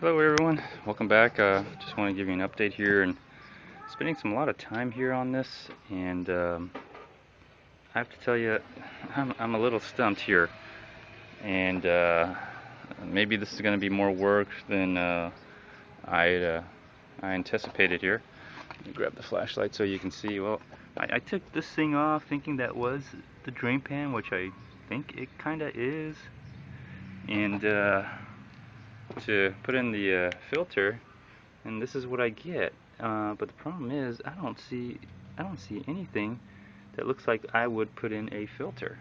Hello everyone, welcome back. Just want to give you an update here and spending a lot of time here on this, and I have to tell you, I'm a little stumped here, and maybe this is going to be more work than I I anticipated here. Let me grab the flashlight so you can see. Well, I took this thing off thinking that was the drain pan, which I think it kind of is, and to put in the filter, and this is what I get. But the problem is I don't see anything that looks like I would put in a filter,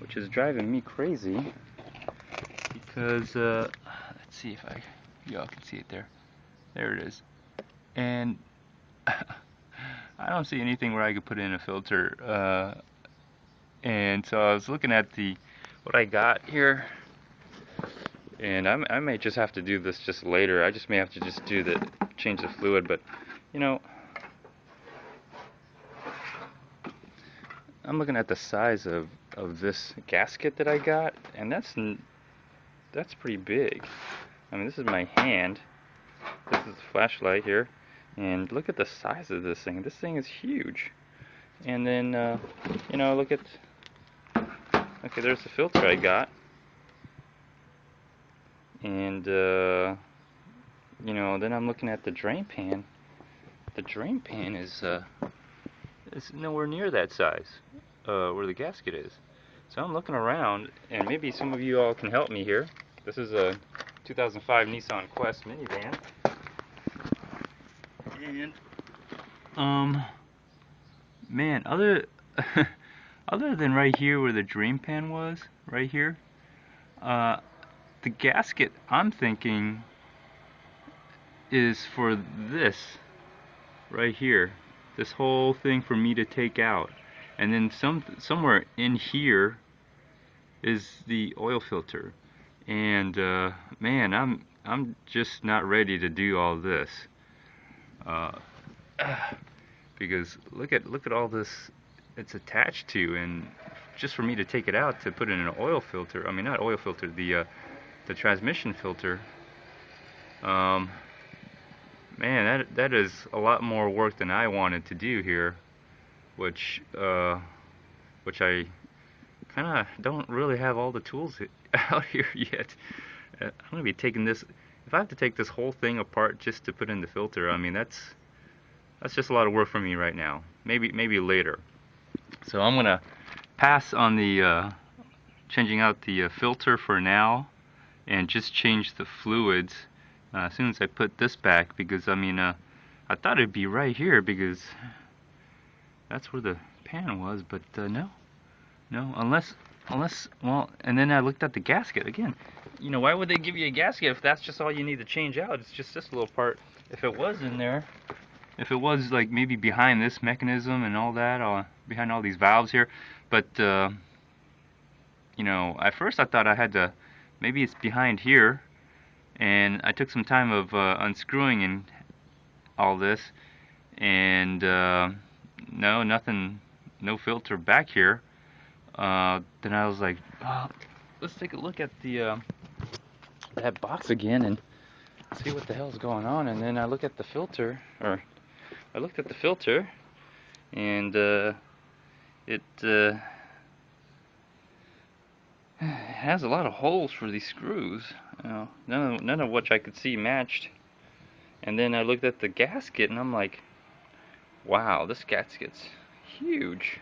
which is driving me crazy because let's see if y'all can see it there. There it is. And I don't see anything where I could put in a filter. And so I was looking at what I got here, and I may just have to do this just later. I just may have to just change the fluid, but you know, I'm looking at the size of this gasket that I got, and that's pretty big. I mean, this is my hand. This is the flashlight here, and look at the size of this thing. This thing is huge. And then, look at, okay, there's the filter I got, and then I'm looking at the drain pan. The drain pan is nowhere near that size, where the gasket is. So I'm looking around, and maybe some of you all can help me here. This is a 2005 Nissan Quest minivan, and man, other than right here where the drain pan was, right here, the gasket I'm thinking is for this right here, this whole thing for me to take out, and then somewhere in here is the oil filter. And man, I'm just not ready to do all this, uh, because look at all this it's attached to, and just for me to take it out to put in an oil filter. I mean, not oil filter, the transmission filter. Um, Man, that is a lot more work than I wanted to do here, which I kind of don't really have all the tools out here yet. I'm gonna be taking this. If I have to take this whole thing apart just to put in the filter, I mean that's just a lot of work for me right now. Maybe later. So I'm gonna pass on the changing out the filter for now, and just change the fluids as soon as I put this back, because I mean I thought it'd be right here because that's where the pan was, but no, unless well, and then I looked at the gasket again. You know, why would they give you a gasket if that's just all you need to change out? It's just this little part. If it was in there, if it was like maybe behind this mechanism and all that, behind all these valves here, but at first I thought I had to, maybe it's behind here, and I took some time of unscrewing and all this, and no, nothing, no filter back here. Then I was like, oh, let's take a look at that box again and see what the hell's going on. And then I look at the filter, or I looked at the filter, and it has a lot of holes for these screws. None of which I could see matched. And then I looked at the gasket, and I'm like, wow, this gasket's huge.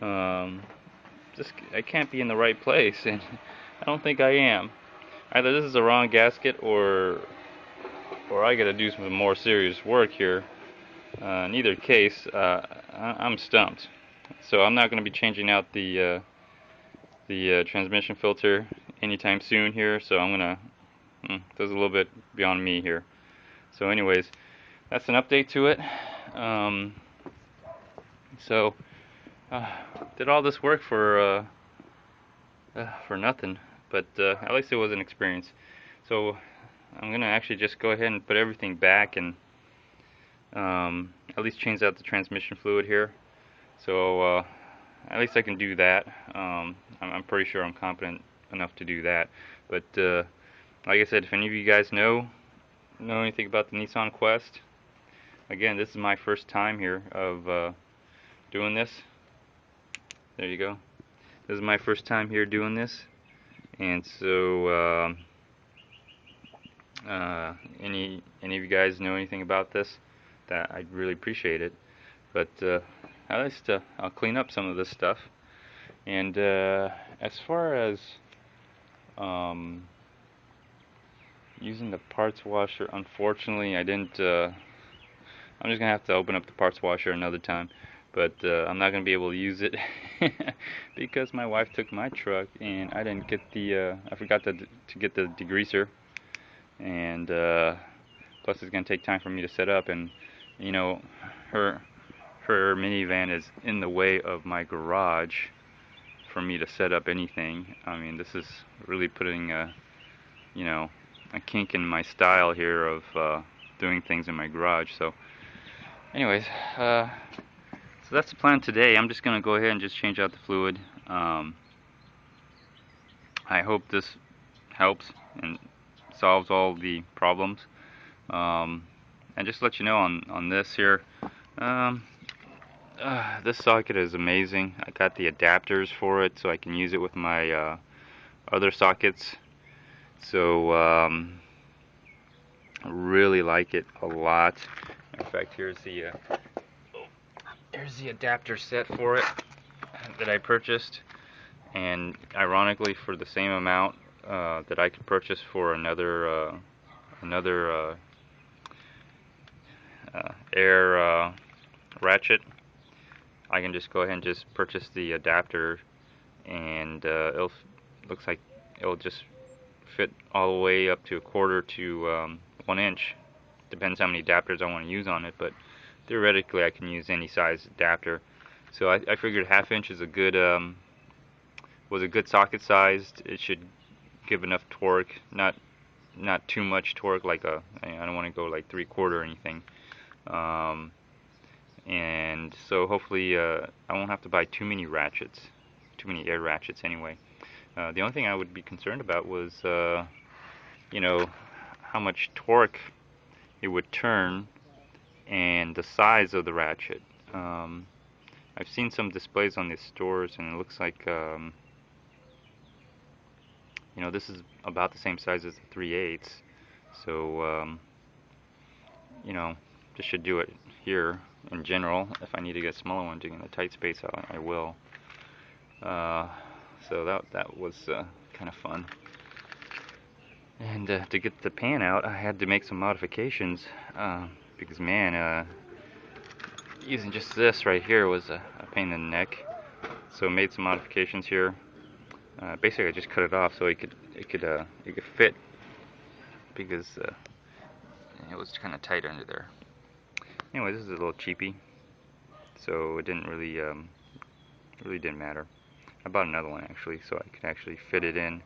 I can't be in the right place, and I don't think I am. Either this is the wrong gasket, or I gotta do some more serious work here. In either case, I'm stumped. So I'm not gonna be changing out the transmission filter anytime soon here. So I'm gonna, this is a little bit beyond me here. So anyways, that's an update to it. So did all this work for nothing, but at least it was an experience. So I'm gonna actually just go ahead and put everything back, and at least change out the transmission fluid here. So at least I can do that. I'm pretty sure I'm competent enough to do that. But like I said, if any of you guys know anything about the Nissan Quest, again, this is my first time here of doing this. There you go. This is my first time here doing this, and so any of you guys know anything about this, that I'd really appreciate it. But at least I'll clean up some of this stuff. And as far as using the parts washer, unfortunately I didn't. I'm just gonna have to open up the parts washer another time, but I'm not gonna be able to use it because my wife took my truck and I didn't get the. I forgot to get the degreaser, and plus it's gonna take time for me to set up, and you know, her minivan is in the way of my garage for me to set up anything. I mean, this is really putting a kink in my style here of doing things in my garage. So anyways, so that's the plan today. I'm just gonna go ahead and just change out the fluid. I hope this helps and solves all the problems. And just to let you know on this here, this socket is amazing. I got the adapters for it so I can use it with my other sockets. So I really like it a lot. In fact, here's the adapter set for it that I purchased, and ironically, for the same amount that I could purchase for another air ratchet, I can just go ahead and just purchase the adapter, and looks like it'll just fit all the way up to 1/4 to 1 inch. Depends how many adapters I want to use on it, but theoretically I can use any size adapter. So I figured 1/2 inch is a good was a good socket size. It should give enough torque, not too much torque, like I don't want to go like 3/4 or anything. And so hopefully I won't have to buy too many ratchets, too many air ratchets anyway. The only thing I would be concerned about was you know, how much torque it would turn and the size of the ratchet. I've seen some displays on these stores, and it looks like you know, this is about the same size as the 3/8, so you know, this should do it here in general. If I need to get a smaller one in a tight space, I will. So that was kind of fun. And to get the pan out, I had to make some modifications because man, using just this right here was a pain in the neck. So I made some modifications here. Basically, I just cut it off so it could fit, because it was kind of tight under there. Anyway, this is a little cheapy, so it didn't really didn't matter. I bought another one actually, so I could actually fit it in,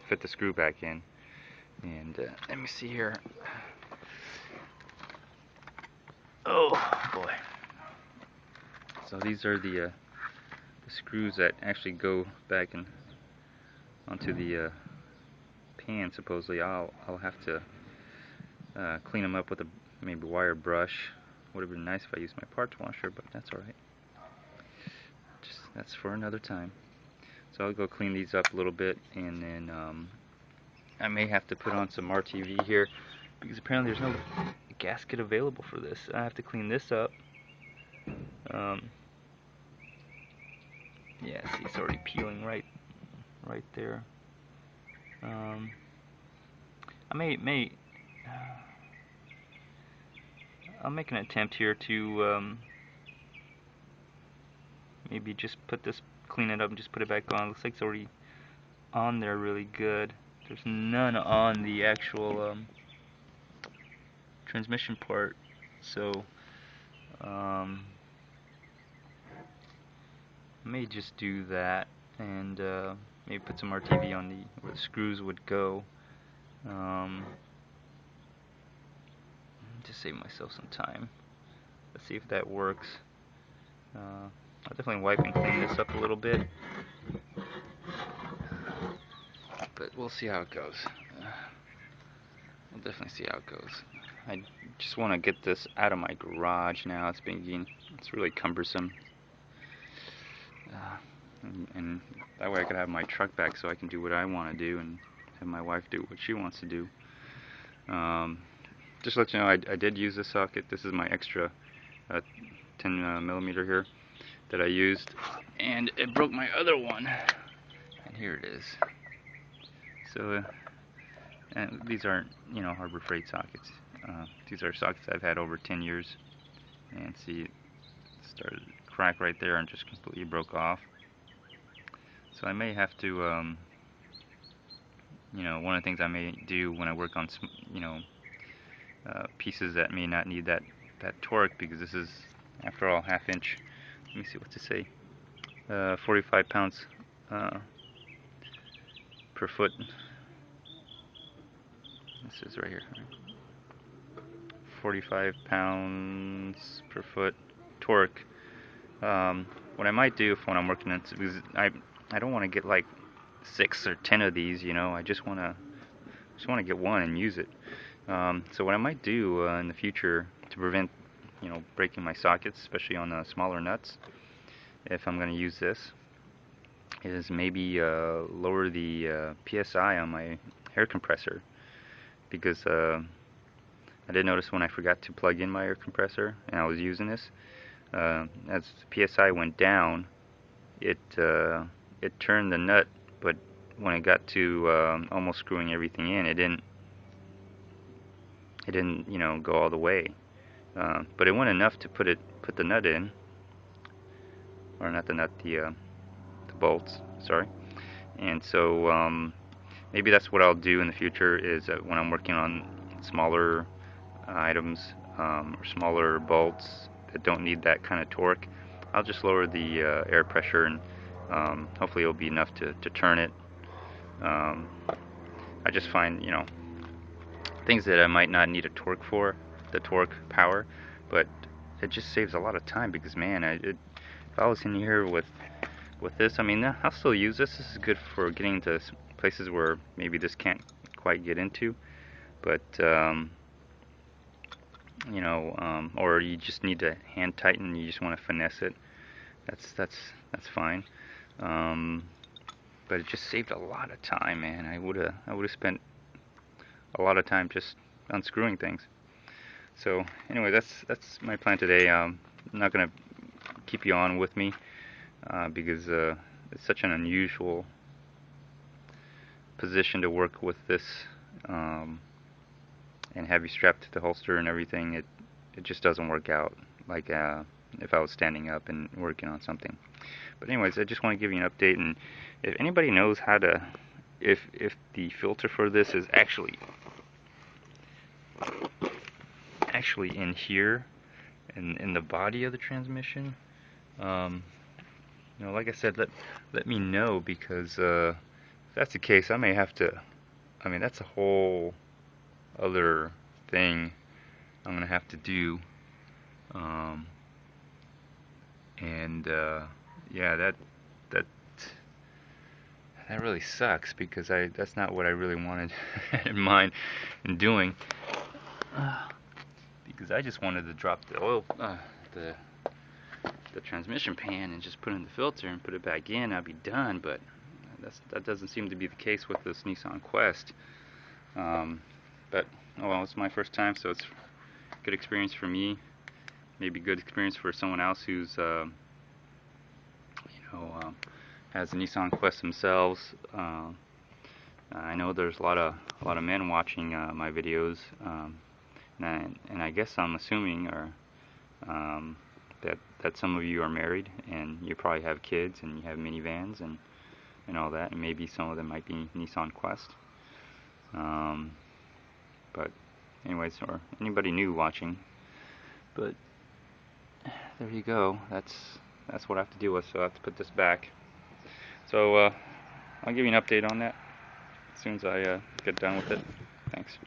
fit the screw back in. And let me see here. Oh boy! So these are the screws that actually go back in onto the pan. Supposedly, I'll have to clean them up with a maybe wire brush. Would have been nice if I used my parts washer, but that's alright. That's for another time. So I'll go clean these up a little bit, and then I may have to put on some RTV here, because apparently there's no gasket available for this. I have to clean this up. Yeah, see, it's already peeling right there. I'll make an attempt here to maybe just clean it up and just put it back on. Looks like it's already on there really good. There's none on the actual transmission part, so I may just do that, and maybe put some RTV on where the screws would go, to save myself some time. Let's see if that works. I'll definitely wipe and clean this up a little bit, but we'll see how it goes. we'll definitely see how it goes. I just want to get this out of my garage now. It's really cumbersome. And that way I could have my truck back so I can do what I want to do and have my wife do what she wants to do. Just to let you know, I did use this socket. This is my extra 10 millimeter here that I used, and it broke my other one. And here it is. So, and these aren't, Harbor Freight sockets. These are sockets I've had over 10 years. And see, it started to crack right there and just completely broke off. So I may have to, one of the things I may do when I work on, pieces that may not need that torque, because this is, after all, half-inch. Let me see, what's it say? 45 pounds per foot. This is right here. 45 pounds per foot torque. What I might do when I'm working on, because I don't want to get like 6 or 10 of these, I just want to get one and use it. So what I might do in the future to prevent, breaking my sockets, especially on the smaller nuts, if I'm going to use this, is maybe lower the PSI on my air compressor, because I did notice when I forgot to plug in my air compressor and I was using this, as the PSI went down, it turned the nut, but when it got to almost screwing everything in, it didn't go all the way. But it went enough to put the nut in, or not the nut, the bolts. Sorry. And so maybe that's what I'll do in the future, is when I'm working on smaller items or smaller bolts that don't need that kind of torque, I'll just lower the air pressure, and hopefully it'll be enough to turn it. I just find, things that I might not need a torque for, the torque power, but it just saves a lot of time, because man, if I was in here with this, I mean, I'll still use this. This is good for getting to places where maybe this can't quite get into, but or you just need to hand tighten, you just want to finesse it. That's fine. But it just saved a lot of time, man. I would have spent a lot of time just unscrewing things. So anyway, that's my plan today. I'm not gonna keep you on with me because it's such an unusual position to work with this, and have you strapped to the holster and everything. It just doesn't work out like if I was standing up and working on something. But anyways, I just want to give you an update, and if anybody knows how to, if the filter for this is actually in here, in the body of the transmission, like I said, let me know, because if that's the case, I may have to, I mean, that's a whole other thing I'm gonna have to do, yeah, that really sucks, because that's not what I really wanted in mind in doing, because I just wanted to drop the oil, the transmission pan, and just put in the filter and put it back in. I'd be done. But that doesn't seem to be the case with this Nissan Quest. But oh well, it's my first time, so it's a good experience for me. Maybe good experience for someone else who's has a Nissan Quest themselves. I know there's a lot of men watching my videos, and I guess I'm assuming that some of you are married, and you probably have kids, and you have minivans and all that, and maybe some of them might be Nissan Quest. But anyways, or anybody new watching. But there you go. That's what I have to deal with. So I have to put this back. So I'll give you an update on that as soon as I get done with it. Thanks.